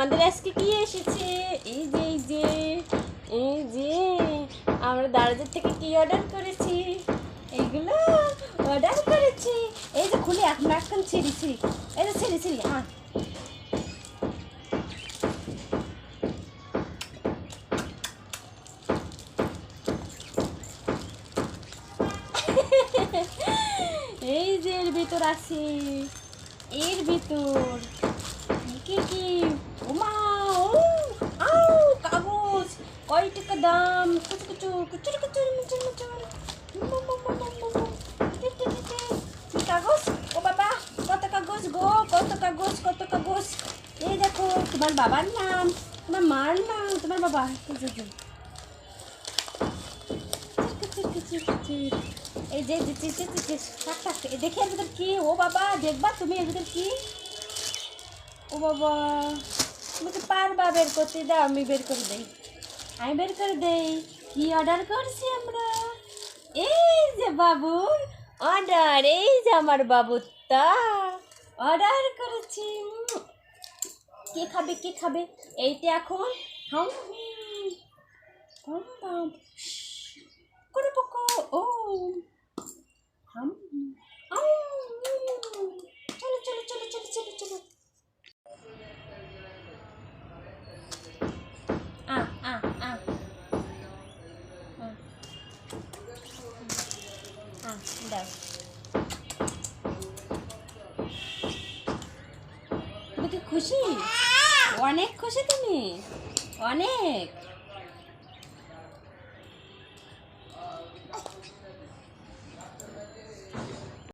আমাদের আজকে কি এসেছে? এই যে এই যে এই যে আমরা দারাজের থেকে কি অর্ডার করেছি, এইগুলো অর্ডার করেছি। এই যে খুলে এখন ছিঁড়েছি, এই যে ছিঁড়ি হ্যাঁ। এই যে এর ভিতর আছে, এর ভিতর কি কি ওমা ও আউ কাগজ, কয় টাকা দাম, কুচু কুচু কুচুর কুচুর মুচুর মুচুর, কি কাগজ, ও বাবা কত কাগজ গো, কত কাগজ কত কাগজ। এই দেখো তোমার বাবার নাম, তোমার মার নাম, তোমার বাবা এই যে থাক থাক দেখি এর ভিতর কি। ও বাবা দেখবা তুমি এর ভিতর কি। ও বাবা আমাকে পারবা বের করতে, দাও আমি বের করে দেই, আমি বের করে দেই। কি অর্ডার করছি আমরা? এই যে বাবুর অর্ডার, এই যে আমার বাবুটা অর্ডার করেছি। কে খাবে কে খাবে? এইটা এখন হাম হাম হাম করে পকো ও হাম আউ চলো চলো চলো চলো চলো চলো। আ আ আ দাও। তুমি কি খুশি? অনেক খুশি তুমি, অনেক।